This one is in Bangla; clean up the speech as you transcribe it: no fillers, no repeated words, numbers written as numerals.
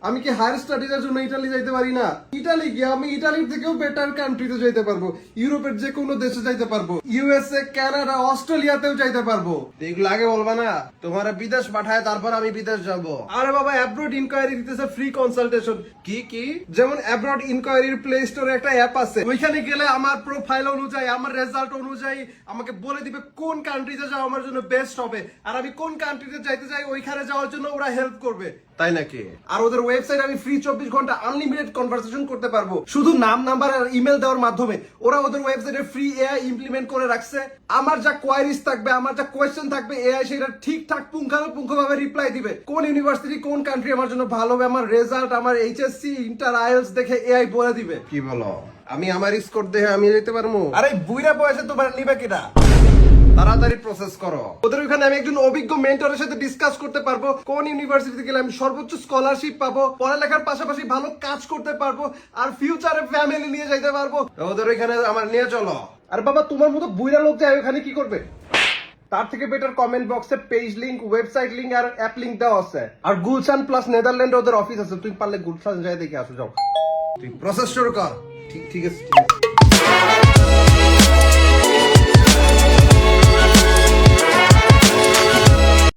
আমি কি হায়ার স্টাডিজের জন্য ইতালি যাইতে পারি না? ইতালি গিয়ে আমি ইতালির থেকেও বেটার কান্ট্রিতে যাইতে পারবো, ইউরোপের যে কোনো দেশে যাইতে পারবো, ইউএসএ, কানাডা, অস্ট্রেলিয়াতেও যাইতে পারবো। এগুলো আগে বলবা না, তোমার বিদেশ পাঠায় তারপর আমি বিদেশ যাব। আরে বাবা, অ্যাব্রড ইনকোয়ারি দিতেছে ফ্রি কনসালটেশন। কি কি? যেমন অ্যাব্রড ইনকোয়ারির প্লে স্টোরে একটা অ্যাপ আছে, ওইখানে গেলে আমার প্রোফাইল অনুযায়ী, আমার রেজাল্ট অনুযায়ী আমাকে বলে দিবে কোন কান্ট্রিতে যাওয়া আমার জন্য বেস্ট হবে, আর আমি কোন কান্ট্রিতে যাইতে চাই ওইখানে যাওয়ার জন্য ওরা হেল্প করবে। তাই নাকি? আর ওদের ওয়েবসাইট আমি ফ্রি 24 ঘন্টা আনলিমিটেড কনভারসেশন করতে পারবো, শুধু নাম, নাম্বার আর ইমেল দেওয়ার মাধ্যমে। ওরা ওদের ওয়েবসাইটে ফ্রি এআই ইমপ্লিমেন্ট করে রাখছে। আমার যা কোয়ারিজ থাকবে, আমার যা কোয়েশ্চেন থাকবে, এআই সেটা ঠিকঠাক পুঙ্খানুপুঙ্খভাবে রিপ্লাই দিবে। কোন ইউনিভার্সিটি, কোন কান্ট্রি আমার জন্য ভালো হবে, আমার রেজাল্ট, আমার এইচএসসি, ইন্টার, আইএলটিএস দেখে এআই বলে দিবে। কি বলো? আমি আমার স্কোর দেখে আমি যেতে পারবো? আরে বুইরা বয়সে তোমার নিবে কিনা? তাড়াতাড়ি প্রসেস করো। ওদের ওখানে আমি একজন অভিজ্ঞ মেন্টরের সাথে ডিসকাস করতে পারবো কোন ইউনিভার্সিটিতে গেলে আমি সর্বোচ্চ স্কলারশিপ পাবো, পড়ালেখার পাশাপাশি ভালো কাজ করতে পারবো, আর ফিউচারে ফ্যামিলি নিয়ে যাইতে পারবো। ওদের ওখানে আমার নিয়ে চলো। আর বাবা, তোমার মতো বুইরা লোক যায় ওখানে কি করবে? তার থেকে বেটার কমেন্ট বক্সে পেজ লিংক, ওয়েবসাইট লিংক আর অ্যাপ লিংক দেওয়া আছে। আর গুলশান প্লাস নেদারল্যান্ডে ওদের অফিস আছে, তুই পারলে গুলশান যাই দেখে আসো। যাও, তুই প্রসেস শুরু কর। ঠিক আছে।